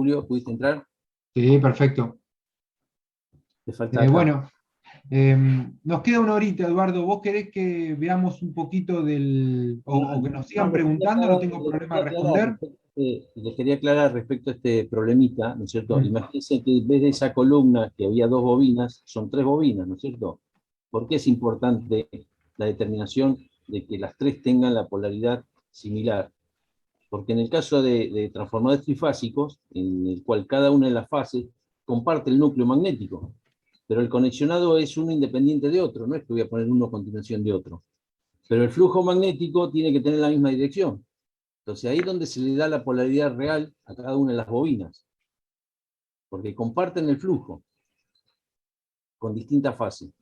Julio, ¿pudiste entrar? Sí, perfecto. Te falta acá. Bueno, nos queda una horita, Eduardo. ¿Vos querés que veamos un poquito o que nos sigan No, preguntando? No tengo problema de responder. les quería aclarar respecto a este problemita, ¿no es cierto? Mm. Imagínense que en vez de esa columna que había dos bobinas, son tres bobinas, ¿no es cierto? ¿Por qué es importante la determinación de que las tres tengan la polaridad similar? Porque en el caso de transformadores trifásicos, en el cual cada una de las fases comparte el núcleo magnético, pero el conexionado es uno independiente de otro, no es que voy a poner uno a continuación de otro. Pero el flujo magnético tiene que tener la misma dirección. Entonces ahí es donde se le da la polaridad real a cada una de las bobinas, porque comparten el flujo con distintas fases.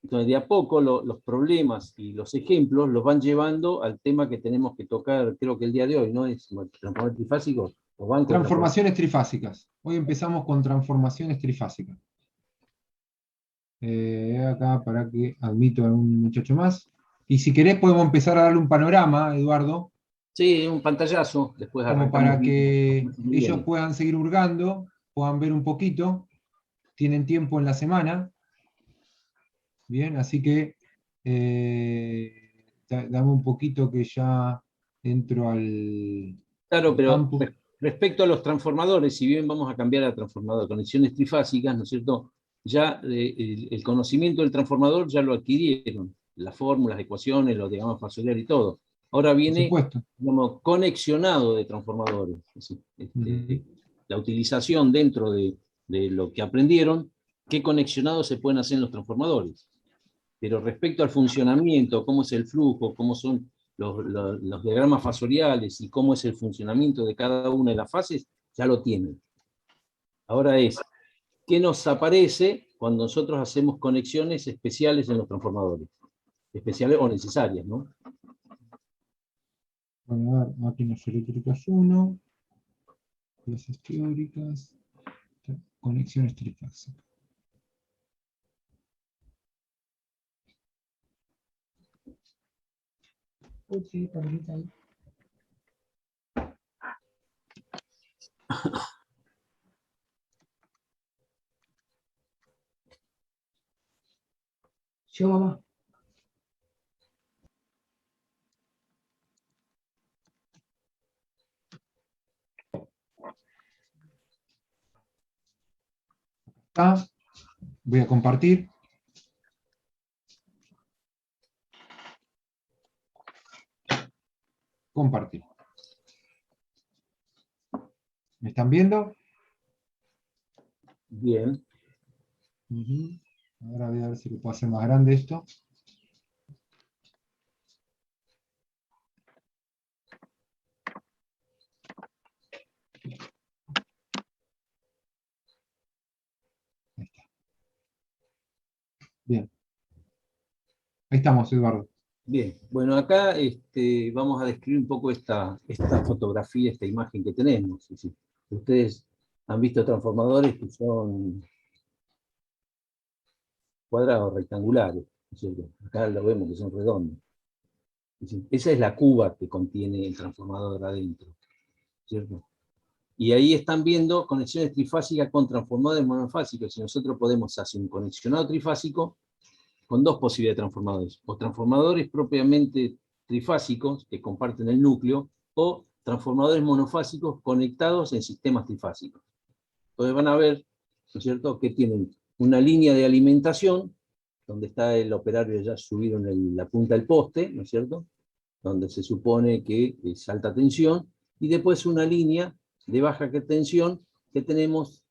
Entonces de a poco los problemas y los ejemplos los van llevando al tema que tenemos que tocar, creo que el día de hoy, ¿no? Es transformadores trifásicos o banco de transformadores. Transformaciones trifásicas. Hoy empezamos con transformaciones trifásicas. Acá para que admito a un muchacho más. Y si querés podemos empezar a darle un panorama, Eduardo, Sí, un pantallazo, después como arrancamos para bien que la semana que ellos viene. puedan seguir hurgando, puedan ver un poquito. Tienen tiempo en la semana. Bien, así que dame un poquito que ya entro Claro, al pero campus. respecto a los transformadores, si bien vamos a cambiar a transformador, conexiones trifásicas, ¿no es cierto? Ya el conocimiento del transformador ya lo adquirieron, las fórmulas, ecuaciones, los diagramas fasoriales y todo. Ahora Por viene, supuesto. digamos, conexionado de transformadores. Es decir, Ujú. la utilización dentro de lo que aprendieron, qué conexionados se pueden hacer en los transformadores. Pero respecto al funcionamiento, cómo es el flujo, cómo son los diagramas fasoriales y cómo es el funcionamiento de cada una de las fases, ya lo tienen. Ahora es, ¿qué nos aparece cuando nosotros hacemos conexiones especiales en los transformadores? Especiales o necesarias, ¿no? Bueno, a ver, máquinas eléctricas 1, clases teóricas, conexiones trifásicas. Sí, tablita ahí. Yo, mamá. Está. Voy a compartir. Compartir. ¿Me están viendo? Bien. Ujú. Ahora voy a ver si lo puedo hacer más grande esto. Ahí está. Bien. Ahí estamos, Eduardo. Bien, bueno, acá vamos a describir un poco esta fotografía, esta imagen que tenemos. Es decir, ustedes han visto transformadores que son cuadrados, rectangulares, ¿no es cierto? Acá lo vemos que son redondos. Es decir, esa es la cuba que contiene el transformador adentro, ¿cierto? Y ahí están viendo conexiones trifásicas con transformadores monofásicos. Si nosotros podemos hacer un conexionado trifásico con dos posibilidades de transformadores, o transformadores propiamente trifásicos que comparten el núcleo, o transformadores monofásicos conectados en sistemas trifásicos. Entonces van a ver, ¿no es cierto?, que tienen una línea de alimentación, donde está el operario ya subido en la punta del poste, ¿no es cierto?, donde se supone que es alta tensión, y después una línea de baja tensión que tenemos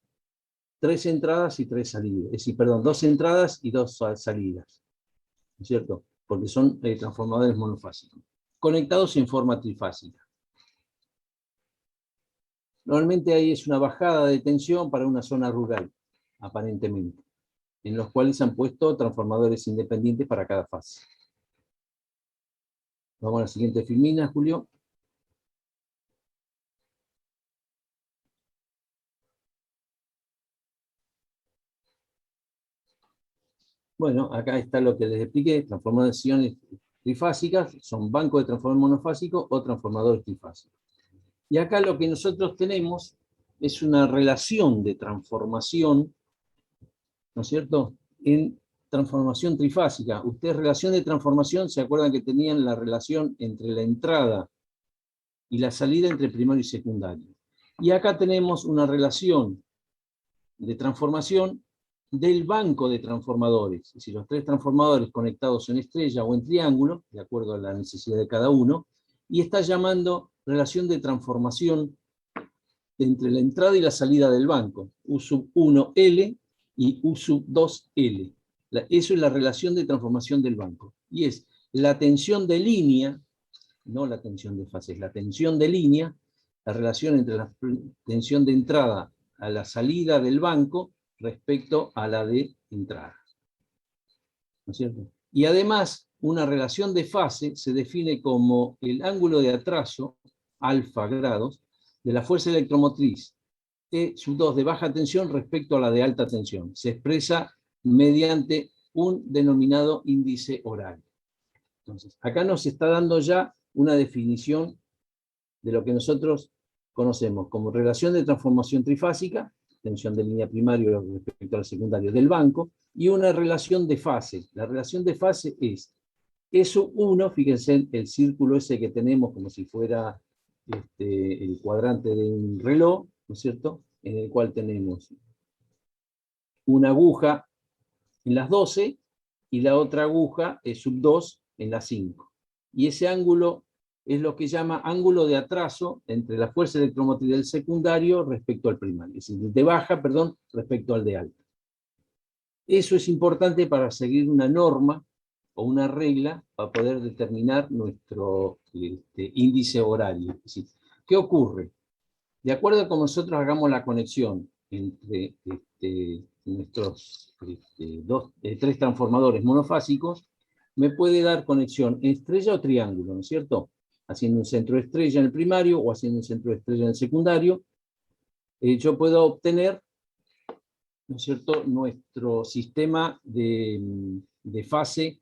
tres entradas y tres salidas, es decir, perdón, dos entradas y dos salidas, ¿no es cierto? Porque son transformadores monofásicos, conectados en forma trifásica. Normalmente ahí es una bajada de tensión para una zona rural, aparentemente, en los cuales se han puesto transformadores independientes para cada fase. Vamos a la siguiente filmina, Julio. Bueno, acá está lo que les expliqué, transformaciones trifásicas, son bancos de transformadores monofásicos o transformadores trifásicos. Y acá lo que nosotros tenemos es una relación de transformación, ¿no es cierto?, en transformación trifásica. Ustedes, relación de transformación, ¿se acuerdan que tenían la relación entre la entrada y la salida entre primario y secundario? Y acá tenemos una relación de transformación del banco de transformadores. Es decir, los tres transformadores conectados en estrella o en triángulo, de acuerdo a la necesidad de cada uno, y está llamando relación de transformación entre la entrada y la salida del banco, U sub 1L y U sub 2L. Eso es la relación de transformación del banco. Y es la tensión de línea, no la tensión de fase, es la tensión de línea, la relación entre la tensión de entrada a la salida del banco respecto a la de entrada. ¿No es cierto? Y además, una relación de fase se define como el ángulo de atraso, alfa grados, de la fuerza electromotriz E sub 2 de baja tensión respecto a la de alta tensión. Se expresa mediante un denominado índice horario. Entonces, acá nos está dando ya una definición de lo que nosotros conocemos como relación de transformación trifásica, tensión de línea primario respecto al secundario del banco, y una relación de fase. La relación de fase es eso uno, fíjense el círculo ese que tenemos como si fuera el cuadrante de un reloj, ¿no es cierto?, en el cual tenemos una aguja en las 12 y la otra aguja es sub 2 en las 5. Y ese ángulo es lo que llama ángulo de atraso entre la fuerza electromotriz del secundario respecto al primario, es decir, de baja, perdón, respecto al de alta. Eso es importante para seguir una norma o una regla para poder determinar nuestro índice horario. Es decir, ¿qué ocurre? De acuerdo a cómo nosotros hagamos la conexión entre nuestros tres transformadores monofásicos, me puede dar conexión en estrella o triángulo, ¿no es cierto? Haciendo un centro de estrella en el primario o haciendo un centro de estrella en el secundario, yo puedo obtener, ¿no es cierto?, nuestro sistema de fase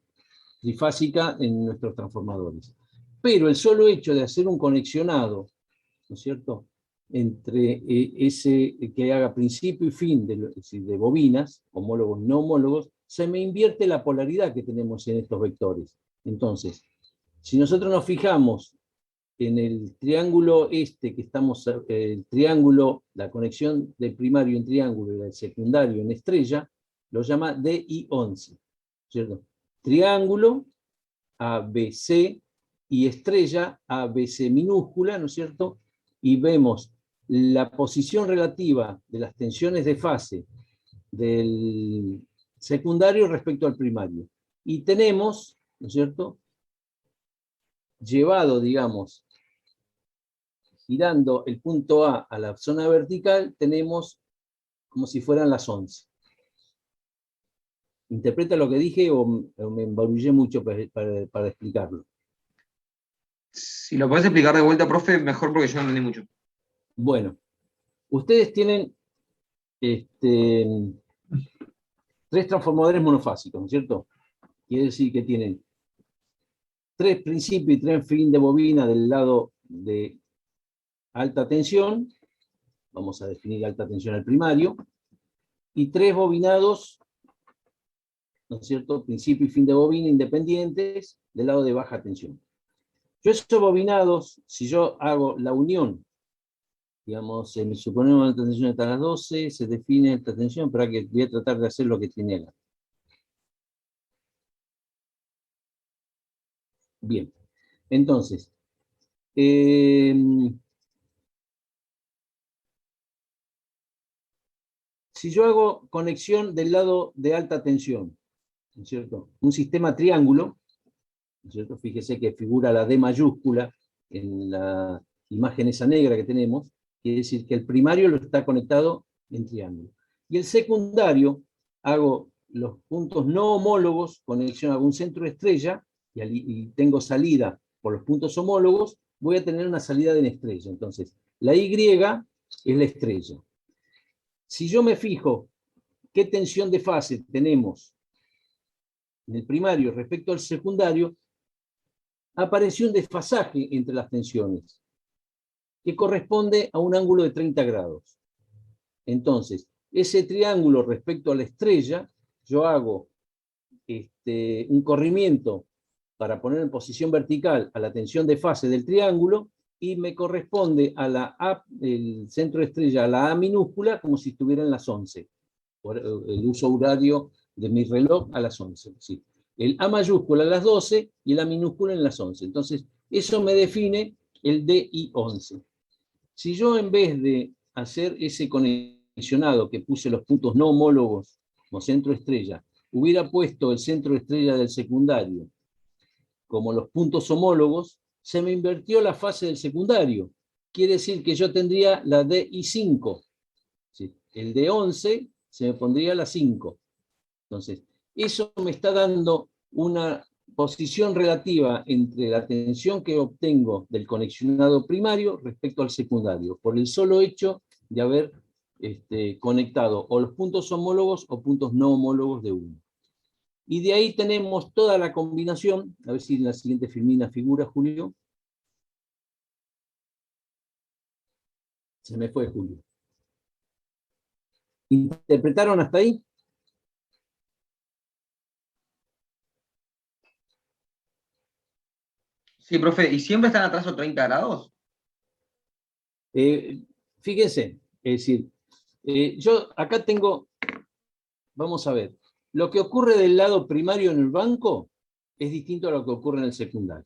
trifásica en nuestros transformadores. Pero el solo hecho de hacer un conexionado, ¿no es cierto?, entre ese que haga principio y fin de bobinas, homólogos y no homólogos, se me invierte la polaridad que tenemos en estos vectores. Entonces, si nosotros nos fijamos en el triángulo que estamos, el triángulo, la conexión del primario en triángulo y del secundario en estrella, lo llama DI11, ¿cierto? Triángulo, ABC, y estrella, ABC minúscula, ¿no es cierto? Y vemos la posición relativa de las tensiones de fase del secundario respecto al primario. Y tenemos, ¿no es cierto?, llevado, digamos, girando el punto A la zona vertical, tenemos como si fueran las 11. ¿Interpreta lo que dije o me embarullé mucho para explicarlo? Si lo podés explicar de vuelta, profe, mejor porque yo no entendí mucho. Bueno, ustedes tienen tres transformadores monofásicos, ¿no es cierto? Quiere decir que tienen tres principios y tres fin de bobina del lado de alta tensión, vamos a definir alta tensión al primario, y tres bobinados, ¿no es cierto?, principio y fin de bobina independientes del lado de baja tensión. Yo esos bobinados, si yo hago la unión, digamos, suponemos alta tensión hasta las 12, se define alta tensión, pero que voy a tratar de hacer lo que tiene acá. Bien, entonces, si yo hago conexión del lado de alta tensión, ¿no es cierto?, un sistema triángulo, ¿no es cierto?, fíjese que figura la D mayúscula en la imagen esa negra que tenemos, quiere decir que el primario lo está conectado en triángulo. Y el secundario, hago los puntos no homólogos, conexión a un centro de estrella, y tengo salida por los puntos homólogos, voy a tener una salida en estrella. Entonces, la Y es la estrella. Si yo me fijo qué tensión de fase tenemos en el primario respecto al secundario, apareció un desfasaje entre las tensiones. que corresponde a un ángulo de 30 grados. Entonces, ese triángulo respecto a la estrella, yo hago un corrimiento para poner en posición vertical a la tensión de fase del triángulo, y me corresponde a la A, el centro de estrella, a la A minúscula, como si estuviera en las 11, por el uso horario de mi reloj a las 11. ¿Sí? El A mayúscula a las 12 y el A minúscula en las 11. Entonces, eso me define el DI11. Si yo, en vez de hacer ese conexionado que puse los puntos no homólogos como centro estrella, hubiera puesto el centro estrella del secundario como los puntos homólogos, se me invirtió la fase del secundario. Quiere decir que yo tendría la DI5. ¿Sí? El D11 se me pondría la 5. Entonces, eso me está dando una posición relativa entre la tensión que obtengo del conexionado primario respecto al secundario, por el solo hecho de haber conectado o los puntos homólogos o puntos no homólogos de uno. Y de ahí tenemos toda la combinación. A ver si en la siguiente filmina figura, Julio. Se me fue, Julio. ¿Interpretaron hasta ahí? Sí, profe, ¿y siempre están atraso 30 grados? Fíjense, es decir, yo acá tengo, vamos a ver, lo que ocurre del lado primario en el banco es distinto a lo que ocurre en el secundario.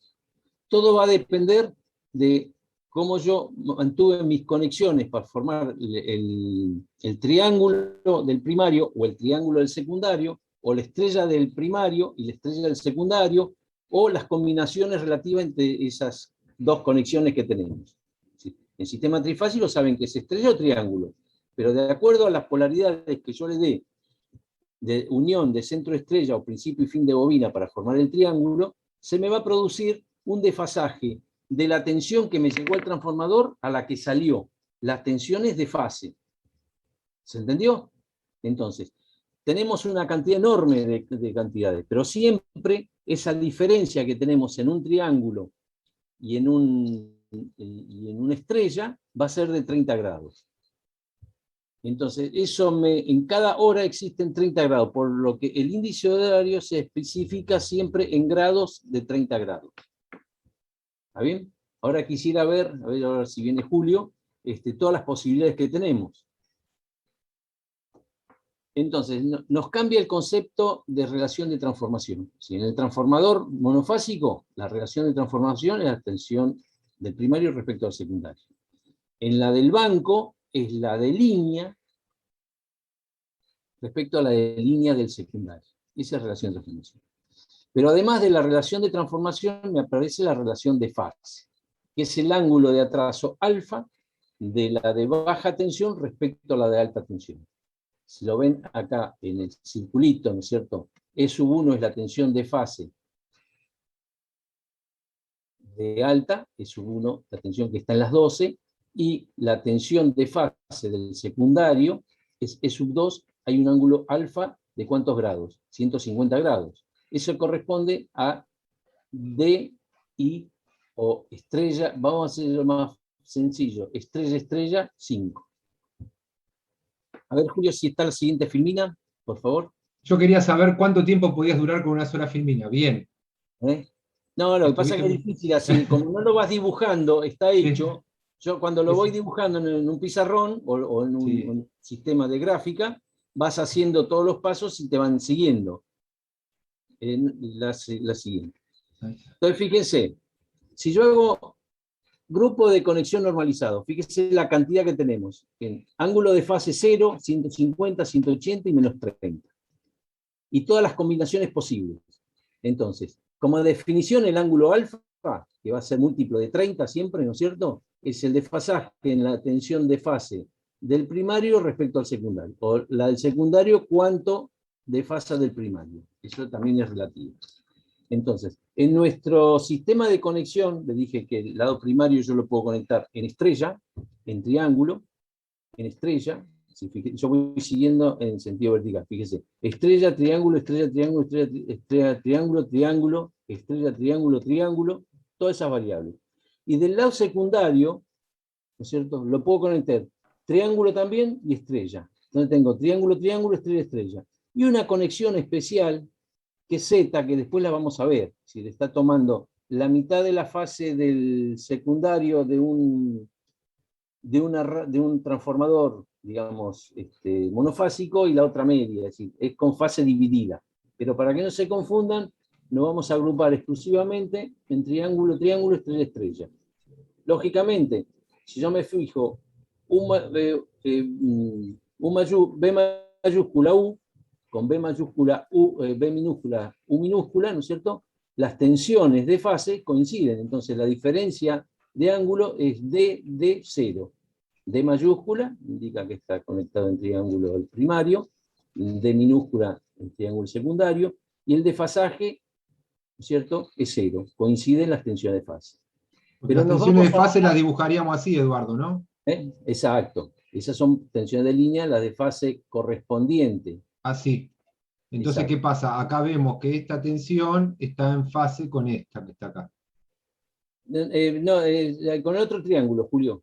Todo va a depender de cómo yo mantuve mis conexiones para formar el triángulo del primario o el triángulo del secundario, o la estrella del primario y la estrella del secundario, o las combinaciones relativas entre esas dos conexiones que tenemos. ¿Sí? En sistema trifásico saben que es estrella o triángulo, pero de acuerdo a las polaridades que yo le dé de unión de centro estrella o principio y fin de bobina para formar el triángulo, se me va a producir un desfasaje de la tensión que me llegó al transformador a la que salió. Las tensiones de fase. ¿Se entendió? Entonces, tenemos una cantidad enorme de cantidades, pero siempre esa diferencia que tenemos en un triángulo y en una estrella va a ser de 30 grados. Entonces, eso en cada hora existen 30 grados, por lo que el índice horario se especifica siempre en grados de 30 grados. ¿Está bien? Ahora quisiera ver, a ver ahora si viene Julio, todas las posibilidades que tenemos. Entonces, nos cambia el concepto de relación de transformación. Si en el transformador monofásico, la relación de transformación es la tensión del primario respecto al secundario. En la del banco es la de línea respecto a la de línea del secundario. Esa es la relación de transformación. Pero además de la relación de transformación, me aparece la relación de fase, que es el ángulo de atraso alfa de la de baja tensión respecto a la de alta tensión. Si lo ven acá en el circulito, ¿no es cierto? E1 es la tensión de fase de alta, E1 la tensión que está en las 12, y la tensión de fase del secundario es E2, hay un ángulo alfa de ¿cuántos grados? 150 grados. Eso corresponde a DI o estrella, vamos a hacerlo más sencillo, estrella 5. A ver, Julio, si está la siguiente filmina, por favor. Yo quería saber cuánto tiempo podías durar con una sola filmina. Bien. No, lo que pasa es que es difícil así, como no lo vas dibujando, está hecho. Sí. Yo cuando lo voy dibujando en un pizarrón o en un sistema de gráfica, vas haciendo todos los pasos y te van siguiendo. La siguiente. Entonces, fíjense, si yo hago grupo de conexión normalizado, fíjense la cantidad que tenemos. En ángulo de fase 0, 150, 180 y menos 30. Y todas las combinaciones posibles. Entonces, como definición, el ángulo alfa, que va a ser múltiplo de 30 siempre, ¿no es cierto?, es el desfasaje en la tensión de fase del primario respecto al secundario. O la del secundario, cuánto desfasa del primario. Eso también es relativo. Entonces, en nuestro sistema de conexión, le dije que el lado primario yo lo puedo conectar en estrella, en triángulo, en estrella. Yo voy siguiendo en sentido vertical, fíjese. Estrella, triángulo, estrella, triángulo, estrella, triángulo, triángulo, estrella, triángulo, triángulo, todas esas variables. Y del lado secundario, ¿no es cierto? Lo puedo conectar triángulo también y estrella. Entonces tengo triángulo, triángulo, estrella, estrella. Y una conexión especial, que es Z, que después la vamos a ver. Si le está tomando la mitad de la fase del secundario de un transformador, digamos, monofásico, y la otra media, es decir, es con fase dividida. Pero para que no se confundan, nos vamos a agrupar exclusivamente en triángulo, triángulo, estrella, estrella. Lógicamente, si yo me fijo B mayúscula U con B mayúscula U, B minúscula, U minúscula, ¿no es cierto? Las tensiones de fase coinciden, entonces la diferencia de ángulo es D de 0. D mayúscula indica que está conectado en triángulo el primario, D minúscula en triángulo secundario, y el desfasaje, ¿no es cierto?, es 0. Coinciden las tensiones de fase. Porque Pero las tensiones de fase las dibujaríamos así, Eduardo, ¿no? Exacto. Esas son tensiones de línea, las de fase correspondiente. Así. Entonces, Exacto. ¿qué pasa? Acá vemos que esta tensión está en fase con esta que está acá. No, con el otro triángulo, Julio.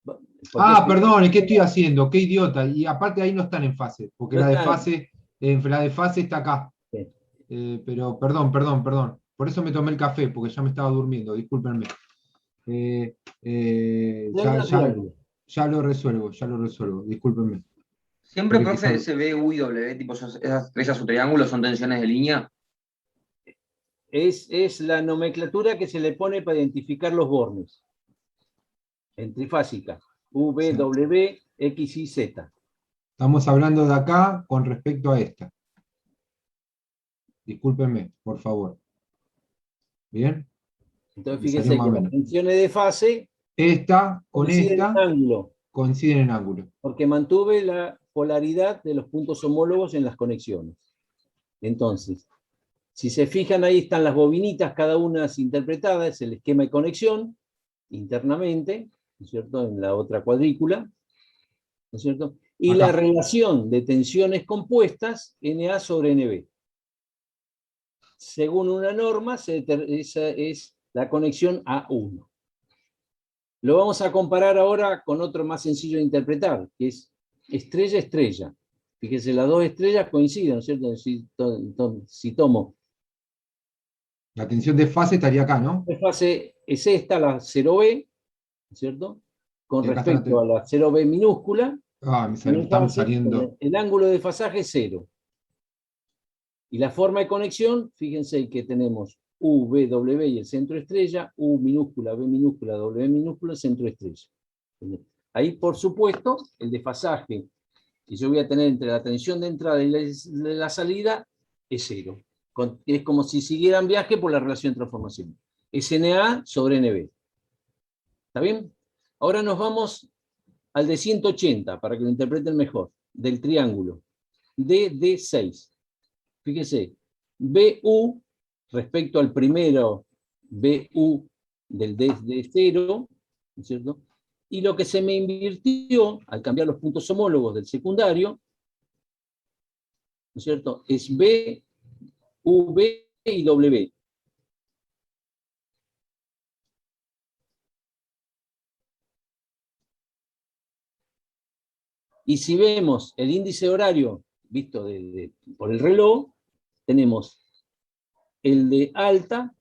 Porque Perdón, ¿y qué estoy haciendo? Qué idiota. Y aparte ahí no están en fase, porque no la de está, fase está acá. sí. Pero perdón. Por eso me tomé el café, porque ya me estaba durmiendo, discúlpenme. Triángulo. Ya lo resuelvo, discúlpenme. Siempre, profe, se ve U y W, tipo esas estrellas o triángulos son tensiones de línea. Es la nomenclatura que se le pone para identificar los bornes. En trifásica. U, V, W, X y Z. Estamos hablando de acá con respecto a esta. Discúlpenme, por favor. ¿Bien? Entonces Me salió fíjense más que o las menos. tensiones de fase Esta con coinciden esta en ángulo, coinciden en ángulo. porque mantuve la polaridad de los puntos homólogos en las conexiones. Entonces, si se fijan, ahí están las bobinitas, cada una interpretada, es el esquema de conexión, internamente, ¿no es cierto?, en la otra cuadrícula, ¿no es cierto? Y Acá. la relación de tensiones compuestas, Na sobre Nb. Según una norma, esa es la conexión A1. Lo vamos a comparar ahora con otro más sencillo de interpretar, que es estrella-estrella. Fíjense, las dos estrellas coinciden, ¿no es cierto? Si tomo La tensión de fase estaría acá, ¿no? la fase, es esta, la 0B, ¿no es cierto? Con Y acá está respecto a la 0B minúscula, me están saliendo. el ángulo de desfasaje es 0. Y la forma de conexión, fíjense que tenemos U, V, W y el centro estrella, U minúscula, V minúscula, W minúscula, centro estrella. Ahí, por supuesto, el desfasaje que yo voy a tener entre la tensión de entrada y la salida es 0. Es como si siguieran viaje por la relación de transformación. Es Na sobre Nb. ¿Está bien? Ahora nos vamos al de 180, para que lo interpreten mejor, del triángulo. D6. Fíjese, BU, respecto al primero BU del D0, ¿no es cierto? Y lo que se me invirtió al cambiar los puntos homólogos del secundario, ¿no es cierto?, es B, V y W. Y si vemos el índice horario visto por el reloj, tenemos el de alta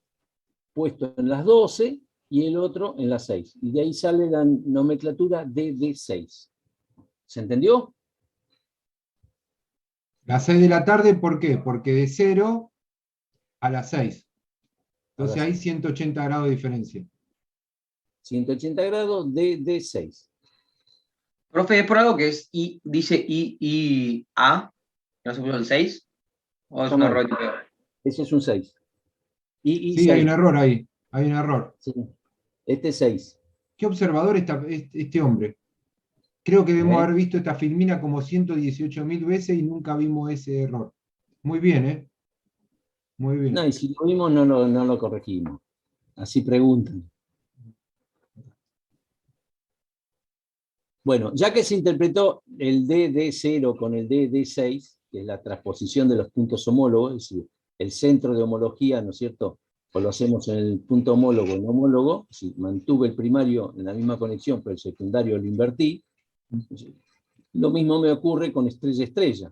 puesto en las 12 y el otro en las 6. Y de ahí sale la nomenclatura DD6. ¿Se entendió? Las 6 de la tarde, ¿por qué? Porque de 0 a las 6. Entonces hay 180 grados de diferencia. 180 grados DD6. Profe, ¿es por algo que dice IA, no se puso el 6? ¿O es un error? Ese es un 6. Sí, 6. hay un error ahí. Hay un error. Sí. Este es 6. ¿Qué observador este hombre? Creo que debemos haber visto esta filmina como 118.000 veces y nunca vimos ese error. Muy bien, ¿eh? Muy bien. No, y si lo vimos no lo corregimos. Así preguntan. Bueno, ya que se interpretó el DD0 con el DD6, que es la transposición de los puntos homólogos, es decir, el centro de homología, ¿no es cierto?, o lo hacemos en el punto homólogo en homólogo, si mantuve el primario en la misma conexión, pero el secundario lo invertí, lo mismo me ocurre con estrella-estrella.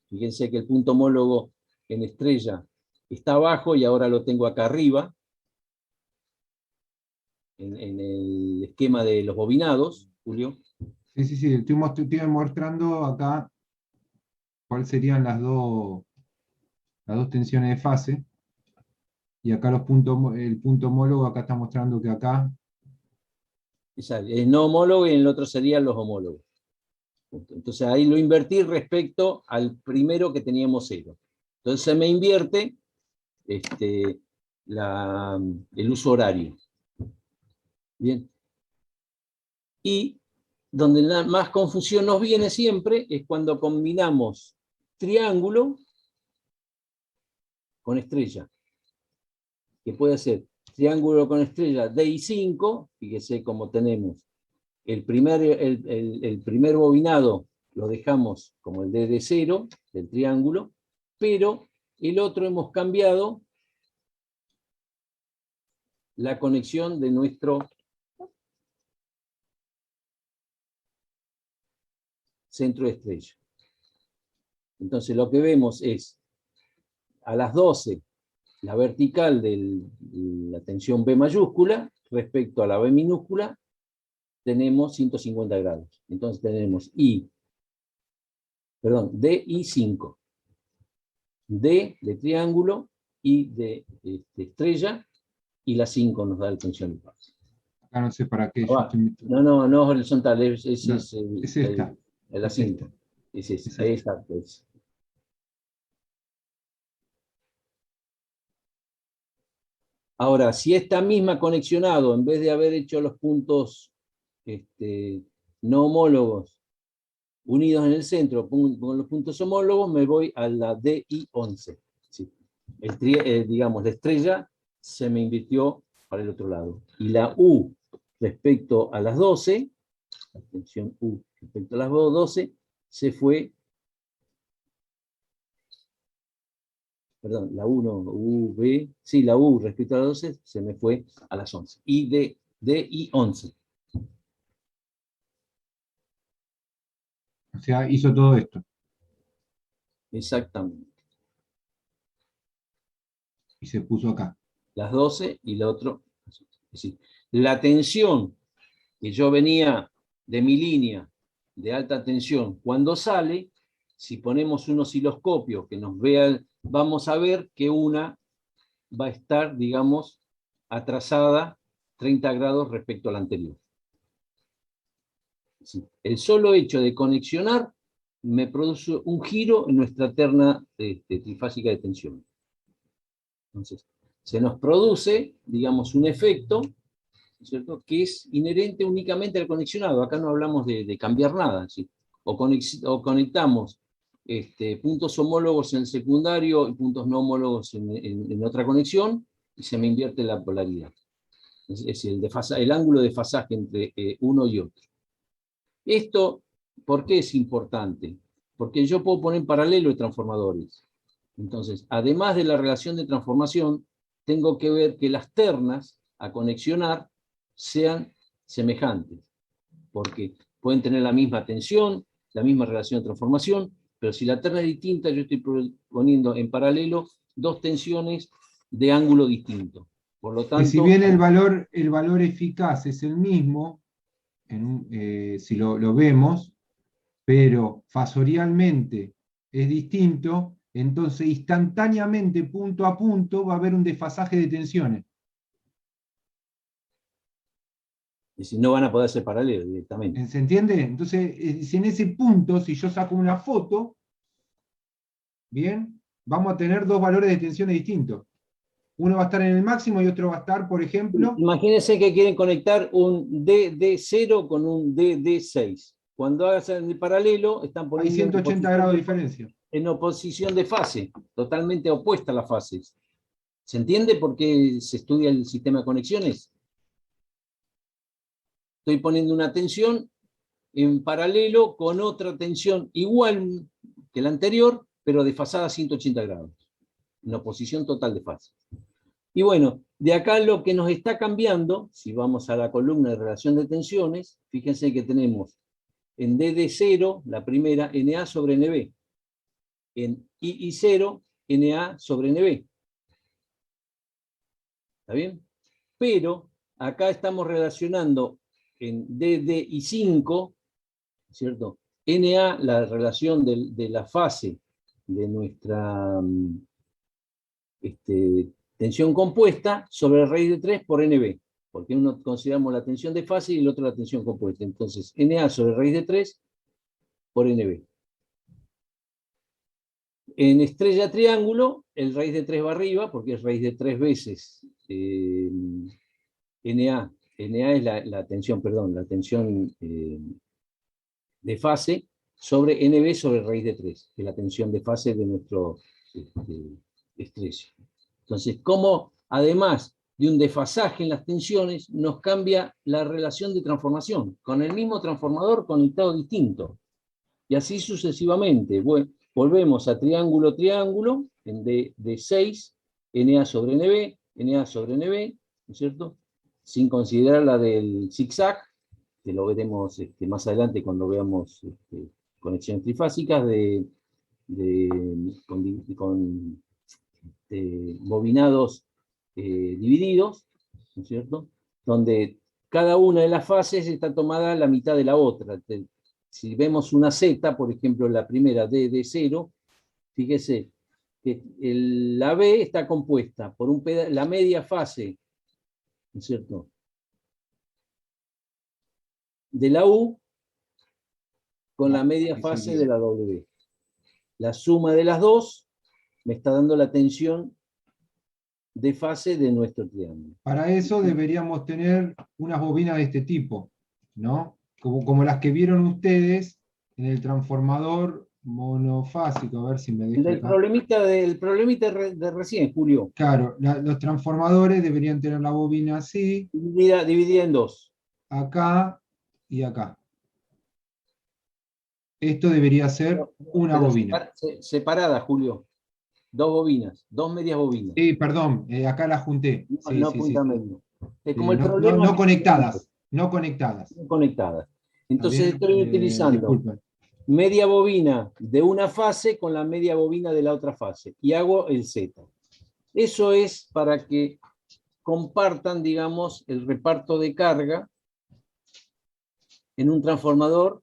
Fíjense que el punto homólogo en estrella está abajo y ahora lo tengo acá arriba, en el esquema de los bobinados, Julio. Sí, estoy mostrando acá cuáles serían las dos tensiones de fase. Y acá el punto homólogo, acá está mostrando que acá... El no homólogo y en el otro serían los homólogos. Entonces ahí lo invertí respecto al primero que teníamos 0. Entonces se me invierte el uso horario. Bien. Y donde más confusión nos viene siempre es cuando combinamos triángulo con estrella, que puede ser triángulo con estrella DI5, fíjese cómo tenemos el primer bobinado lo dejamos como el DD0 del triángulo, pero el otro hemos cambiado la conexión de nuestro centro de estrella. Entonces lo que vemos es a las 12 la vertical de la tensión B mayúscula respecto a la B minúscula tenemos 150 grados. Entonces tenemos DI5, D de triángulo, I de estrella, y la 5 nos da la tensión de fase. Acá no sé para qué. No horizontal, es esta. La 5. Es esa, exacto. Ahora, si esta misma conexionado, en vez de haber hecho los puntos no homólogos unidos en el centro con los puntos homólogos, me voy a la DI11. ¿Sí? Digamos, la estrella se me invirtió para el otro lado. Y la U respecto a las 12, la tensión U respecto a las 12, se fue, perdón, la U no, UV, sí, la U respecto a las 12 se me fue a las 11. Y de I11. O sea, hizo todo esto. Exactamente. Y se puso acá. Las 12 y la otro. Es decir, la tensión que yo venía de mi línea de alta tensión, cuando sale, si ponemos un osciloscopio que nos vea, vamos a ver que una va a estar, digamos, atrasada 30 grados respecto a la anterior. El solo hecho de conexionar me produce un giro en nuestra terna trifásica de tensión. Entonces, se nos produce, digamos, un efecto, ¿cierto?, que es inherente únicamente al conexionado. Acá no hablamos de cambiar nada, ¿sí? O conectamos puntos homólogos en el secundario y puntos no homólogos en otra conexión, y se me invierte la polaridad. Es el ángulo de fasaje entre uno y otro. Esto, ¿por qué es importante? Porque yo puedo poner en paralelo transformadores. Entonces, además de la relación de transformación, tengo que ver que las ternas a conexionar sean semejantes, porque pueden tener la misma tensión, la misma relación de transformación, pero si la terna es distinta, yo estoy poniendo en paralelo dos tensiones de ángulo distinto. Por lo tanto, que si bien el valor eficaz es el mismo, si lo vemos, pero fasorialmente es distinto, entonces instantáneamente, punto a punto, va a haber un desfasaje de tensiones. y si no van a poder ser paralelos directamente. ¿Se entiende? Entonces, si en ese punto, si yo saco una foto, bien, vamos a tener dos valores de tensiones distintos. Uno va a estar en el máximo y otro va a estar, por ejemplo... Imagínense que quieren conectar un DD0 con un DD6. Cuando hacen el paralelo, están poniendo... Hay 180 grados de diferencia. En oposición de fase, totalmente opuesta a las fases. ¿Se entiende por qué se estudia el sistema de conexiones? Estoy poniendo una tensión en paralelo con otra tensión igual que la anterior, pero desfasada a 180 grados. En oposición total de fase. Y bueno, de acá lo que nos está cambiando, si vamos a la columna de relación de tensiones, fíjense que tenemos en DD0, la primera, NA sobre NB. En II0, NA sobre NB. ¿Está bien? Pero acá estamos relacionando en DDI5, ¿cierto? NA, la relación de la fase de nuestra tensión compuesta sobre raíz de 3 por NB, porque uno consideramos la tensión de fase y el otro la tensión compuesta. Entonces, NA sobre raíz de 3 por NB. En estrella triángulo, el raíz de 3 va arriba, porque es raíz de 3 veces NA. NA es la tensión, perdón, la tensión de fase sobre NB sobre raíz de 3, que es la tensión de fase de nuestro estrella. Entonces, cómo además de un desfasaje en las tensiones, nos cambia la relación de transformación, con el mismo transformador conectado distinto. Y así sucesivamente. Bueno, volvemos a triángulo, triángulo, en D6, NA sobre NB, NA sobre NB, ¿no es cierto? Sin considerar la del zigzag, que lo veremos más adelante cuando veamos conexiones trifásicas con bobinados divididos, ¿no es cierto? Donde cada una de las fases está tomada la mitad de la otra. Si vemos una Z, por ejemplo, la primera DD0, fíjese que la B está compuesta por la media fase, ¿no es cierto?, de la U con la media fase de la W. La suma de las dos me está dando la tensión de fase de nuestro triángulo. Para eso deberíamos tener unas bobinas de este tipo, ¿no? Como las que vieron ustedes en el transformador monofásico, a ver si me deja El acá. problemita de recién, Julio. Claro, los transformadores deberían tener la bobina así, Dividida en dos. acá y acá. Esto debería ser una Pero bobina. separada, Julio. Dos bobinas, dos medias bobinas. Sí, perdón, acá las junté. Sí, No sí, sí, punta sí. medio. Es como Sí, el no, problema no que tenemos, conectadas, no conectadas. no conectadas. ¿Está Entonces bien? estoy utilizando Disculpen. media bobina de una fase con la media bobina de la otra fase. Y hago el Z. Eso es para que compartan, digamos, el reparto de carga en un transformador.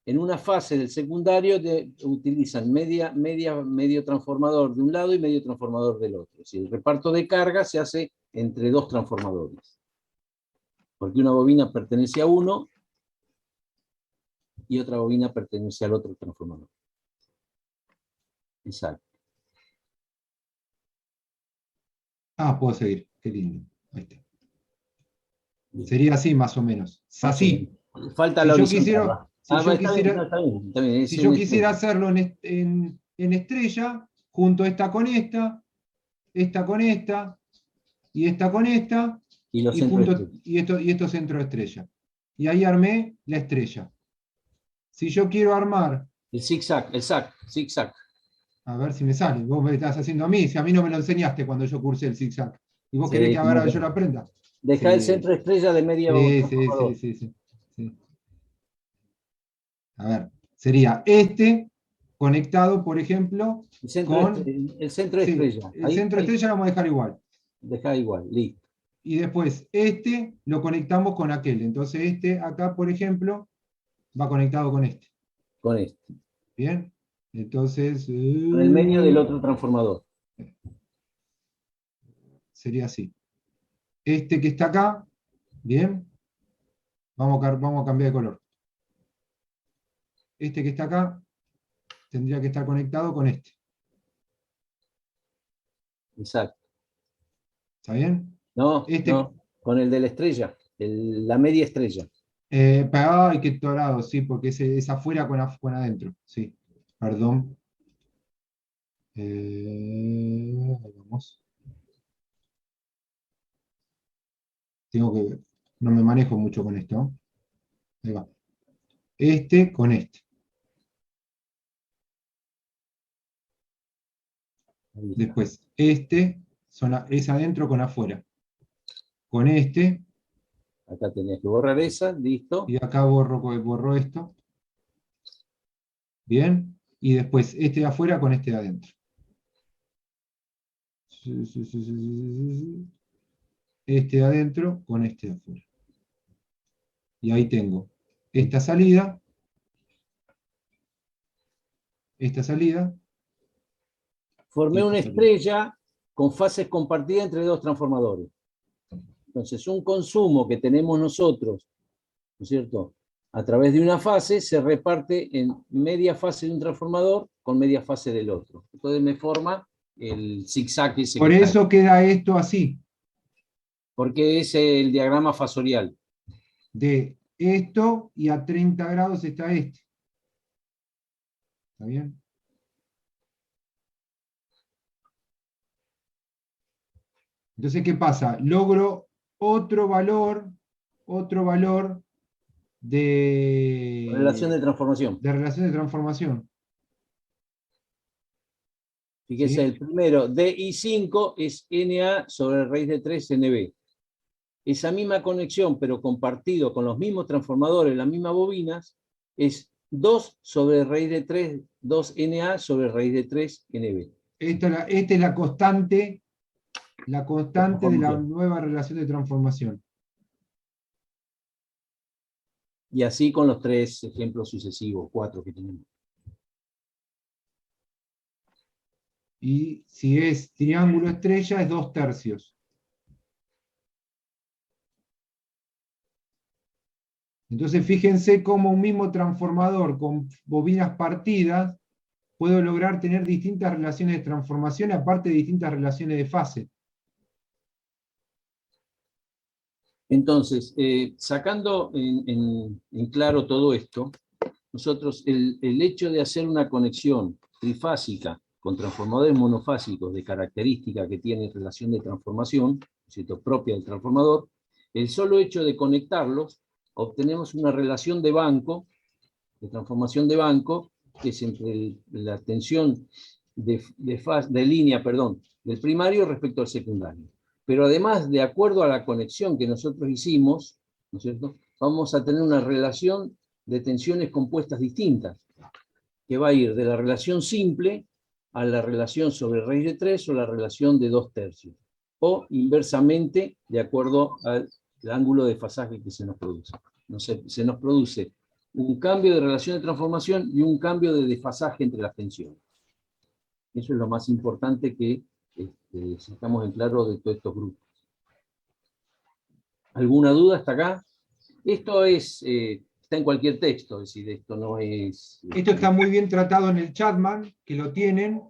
En una fase del secundario utilizan medio transformador de un lado y medio transformador del otro. Si el reparto de carga se hace entre dos transformadores. Porque una bobina pertenece a uno y otra bobina pertenece al otro transformador. Exacto. Ah, puedo seguir. Qué lindo. Ahí está. Sería así más o menos. Así. Falta Si la yo horizontal, quisiera, ¿va? si yo Está bien, no, quisiera, está bien, está bien. si yo quisiera hacerlo en estrella, junto esta con esta con esta, y esta con esta, Y los y centros junto y esto centro de estrella. Y ahí armé la estrella. Si yo quiero armar, el zigzag, zigzag. a ver si me sale, vos me estás haciendo a mí, si a mí no me lo enseñaste cuando yo cursé el zigzag. ¿Y vos querés Sí, que ahora yo lo aprenda? deja el Sí, centro estrella de media sí, sí, sí, transformador. sí, sí. A ver, sería este conectado, por ejemplo, con... El centro Sí, estrella. el Ahí, centro estrella lo vamos a dejar igual. deja igual, listo. Y después este lo conectamos con aquel. Entonces este acá, por ejemplo, va conectado con este. Con esto. ¿Bien? Entonces... Con el medio del otro transformador. sería así. Este que está acá, ¿bien? Vamos a cambiar de color. Este que está acá tendría que estar conectado con este. Exacto. ¿Está bien? No, Este, no, con el de la estrella, la media estrella. ay, qué torado, sí, porque es afuera con adentro. Sí, perdón. Ahí vamos. No me manejo mucho con esto. Ahí va. Este con este. Después, este es adentro con afuera. Con este, Acá tenías que borrar esa, listo. y acá borro esto. Bien, y después este de afuera con este de adentro. Este de adentro con este de afuera. Y ahí tengo esta salida, Formé una esta salida. estrella con fases compartidas entre dos transformadores. Entonces, un consumo que tenemos nosotros, ¿no es cierto?, a través de una fase, se reparte en media fase de un transformador con media fase del otro. Entonces me forma el zigzag ese Por que está ahí, eso queda esto así, porque es el diagrama fasorial. de esto y a 30 grados está este. ¿Está bien? Entonces, ¿qué pasa? Logro otro valor Relación de transformación. de relación de transformación. Fíjese, ¿Sí? el primero, DI5 es NA sobre raíz de 3 NB. Esa misma conexión, pero compartido con los mismos transformadores, las mismas bobinas, es 2 sobre raíz de 3, 2NA sobre raíz de 3 NB. Esta es la constante de la nueva relación de transformación. Y así con los 3 ejemplos sucesivos, 4 que tenemos. Y si es triángulo estrella, es 2/3. Entonces, fíjense cómo un mismo transformador con bobinas partidas puedo lograr tener distintas relaciones de transformación, aparte de distintas relaciones de fase. Entonces, sacando en claro todo esto, nosotros el hecho de hacer una conexión trifásica con transformadores monofásicos de característica que tiene relación de transformación, ¿cierto?, propia del transformador, el solo hecho de conectarlos, obtenemos una relación de banco, de transformación de banco, que es entre la tensión de línea, perdón, del primario respecto al secundario. Pero además, de acuerdo a la conexión que nosotros hicimos, ¿no es cierto?, vamos a tener una relación de tensiones compuestas distintas, que va a ir de la relación simple a la relación sobre raíz de 3 o la relación de 2/3, o inversamente, de acuerdo al ángulo de fasaje que se nos produce. No sé, se nos produce un cambio de relación de transformación y un cambio de desfasaje entre las tensiones. Eso es lo más importante que sacamos en claro de todos estos grupos. ¿Alguna duda hasta acá? Esto está en cualquier texto, es decir, esto no es... Esto está muy bien tratado en el Chatman, que lo tienen.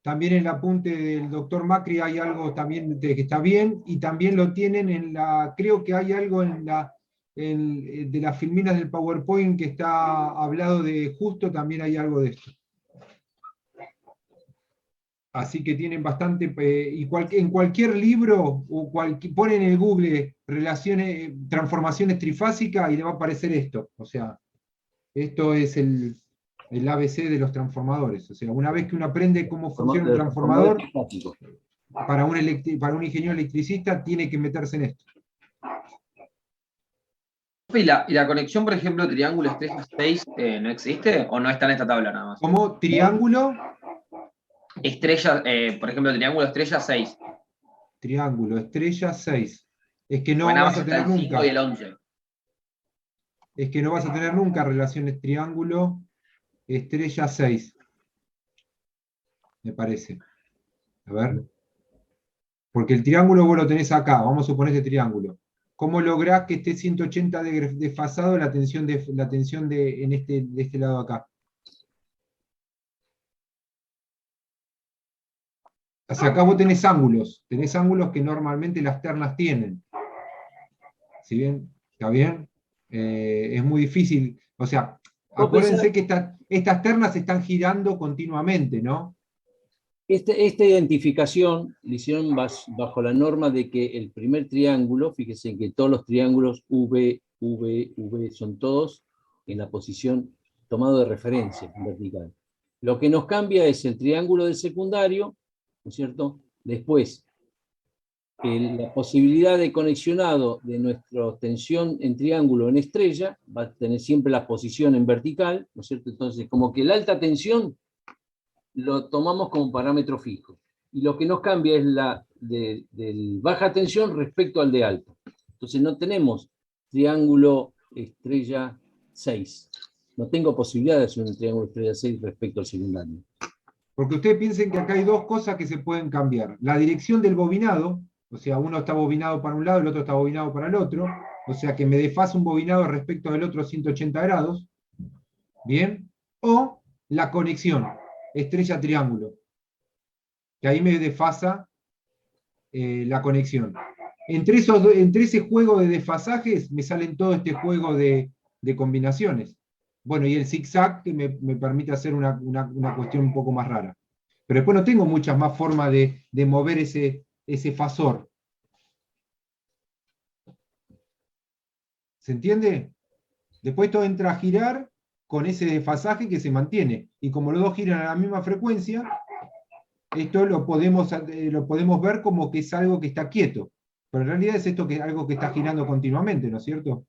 También en el apunte del doctor Macri hay algo también que está bien, y también lo tienen creo que hay algo de las filminas del PowerPoint que está hablado de justo, también hay algo de esto. Así que tienen bastante, en cualquier libro, o ponen en el Google transformaciones trifásicas y le va a aparecer esto. O sea, esto es el ABC de los transformadores. O sea, una vez que uno aprende cómo funciona un transformador, para un ingeniero electricista tiene que meterse en esto. ¿Y la conexión, por ejemplo, triángulo estrella 6 no existe? ¿O no está en esta tabla nada más? Como triángulo. Estrella, por ejemplo, triángulo estrella 6. Triángulo estrella 6. Es que no Bueno, nada vas más a está tener el 5 nunca. y el 11. Es que no vas a tener nunca relaciones triángulo estrella 6. Me parece. A ver. Porque el triángulo vos lo tenés acá. Vamos a suponer este triángulo. ¿Cómo lográs que esté 180 desfasado la tensión de este lado acá? O sea, acá vos tenés ángulos que normalmente las ternas tienen. ¿Sí bien? ¿Está bien? Es muy difícil. O sea, acuérdense que estas ternas están girando continuamente, ¿no? Esta identificación la hicieron bajo la norma de que el primer triángulo, fíjense que todos los triángulos V, V, V son todos en la posición tomado de referencia en vertical. Lo que nos cambia es el triángulo del secundario, ¿no es cierto? Después, la posibilidad de conexionado de nuestra tensión en triángulo en estrella va a tener siempre la posición en vertical, ¿no es cierto? Entonces, como que la alta tensión lo tomamos como parámetro fijo. Y lo que nos cambia es la de baja tensión respecto al de alta. Entonces no tenemos triángulo estrella 6. No tengo posibilidad de hacer un triángulo estrella 6 respecto al secundario. Porque ustedes piensen que acá hay dos cosas que se pueden cambiar. La dirección del bobinado, o sea, uno está bobinado para un lado, el otro está bobinado para el otro, o sea que me desfasa un bobinado respecto del otro 180 grados, ¿bien? O la conexión, estrella-triángulo, que ahí me desfasa la conexión. Entre ese juego de desfasajes me salen todo este juego de combinaciones. Bueno, y el zigzag que me permite hacer una cuestión un poco más rara. Pero después no tengo muchas más formas de mover ese fasor. ¿Se entiende? Después esto entra a girar con ese desfasaje que se mantiene. Y como los dos giran a la misma frecuencia, esto lo podemos ver como que es algo que está quieto. Pero en realidad es esto que es algo que está girando continuamente, ¿no es cierto?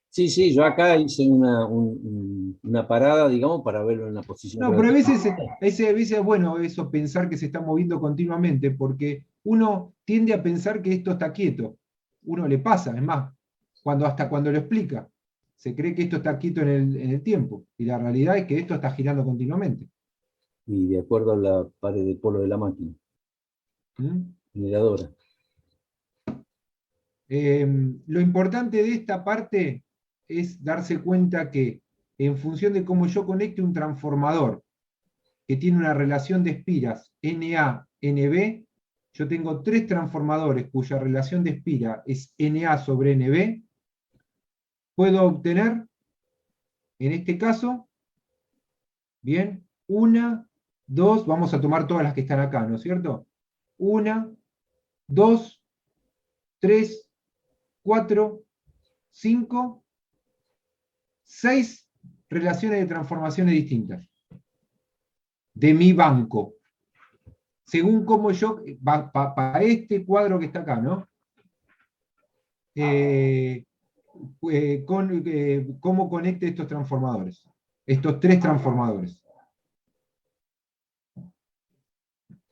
Sí, sí, yo acá hice una parada, digamos, para verlo en la posición No, pero a relativa. veces es bueno eso, pensar que se está moviendo continuamente, porque uno tiende a pensar que esto está quieto. Uno le pasa, es más, hasta cuando lo explica, se cree que esto está quieto en el tiempo, y la realidad es que esto está girando continuamente. Y de acuerdo a la pared de polo de la máquina ¿Mm? generadora. Lo importante de esta parte es darse cuenta que en función de cómo yo conecte un transformador que tiene una relación de espiras NA-NB, yo tengo tres transformadores cuya relación de espira es NA sobre NB, puedo obtener, en este caso, bien, una, dos, vamos a tomar todas las que están acá, ¿no es cierto? Una, dos, tres, cuatro, cinco, seis relaciones de transformaciones distintas de mi banco. Según cómo yo, para este cuadro que está acá, ¿no? Cómo conecte estos transformadores, estos tres transformadores.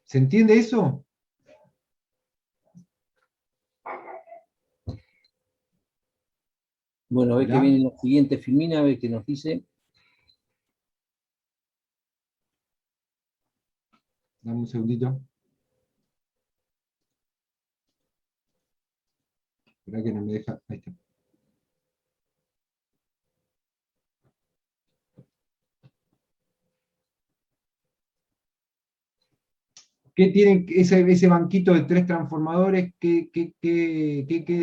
¿Se entiende eso? Bueno, a ver qué ¿Hola? viene en la siguiente filmina, a ver qué nos dice. Dame un segundito. Espera que no me deja. Ahí está. ¿Qué tienen ese banquito de tres transformadores? ¿Qué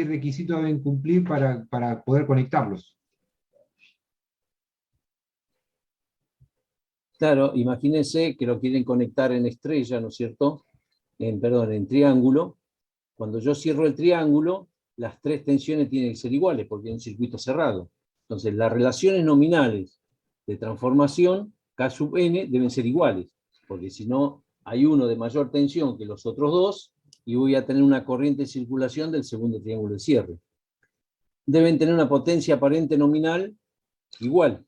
requisitos deben cumplir para poder conectarlos? Claro, imagínense que lo quieren conectar en estrella, ¿no es cierto? Perdón, en triángulo. Cuando yo cierro el triángulo, las tres tensiones tienen que ser iguales, porque es un circuito cerrado. Entonces, las relaciones nominales de transformación, K sub n, deben ser iguales, porque si no, hay uno de mayor tensión que los otros dos, y voy a tener una corriente de circulación del segundo triángulo de cierre. Deben tener una potencia aparente nominal igual.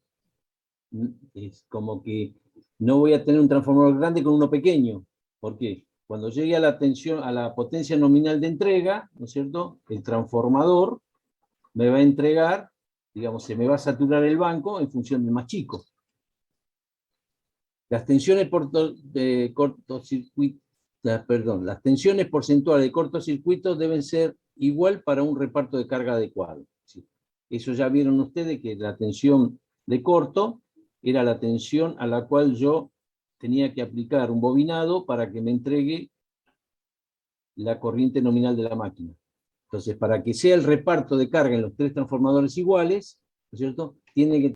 Es como que no voy a tener un transformador grande con uno pequeño. ¿Por qué? Cuando llegue a la tensión, a la potencia nominal de entrega, ¿no es cierto? El transformador me va a entregar, digamos, se me va a saturar el banco en función del más chico. Las tensiones de cortocircuito, las tensiones porcentuales de cortocircuito deben ser igual para un reparto de carga adecuado. ¿Sí? Eso ya vieron ustedes que la tensión de corto era la tensión a la cual yo tenía que aplicar un bobinado para que me entregue la corriente nominal de la máquina. Entonces, para que sea el reparto de carga en los tres transformadores iguales, ¿no es cierto? Tiene que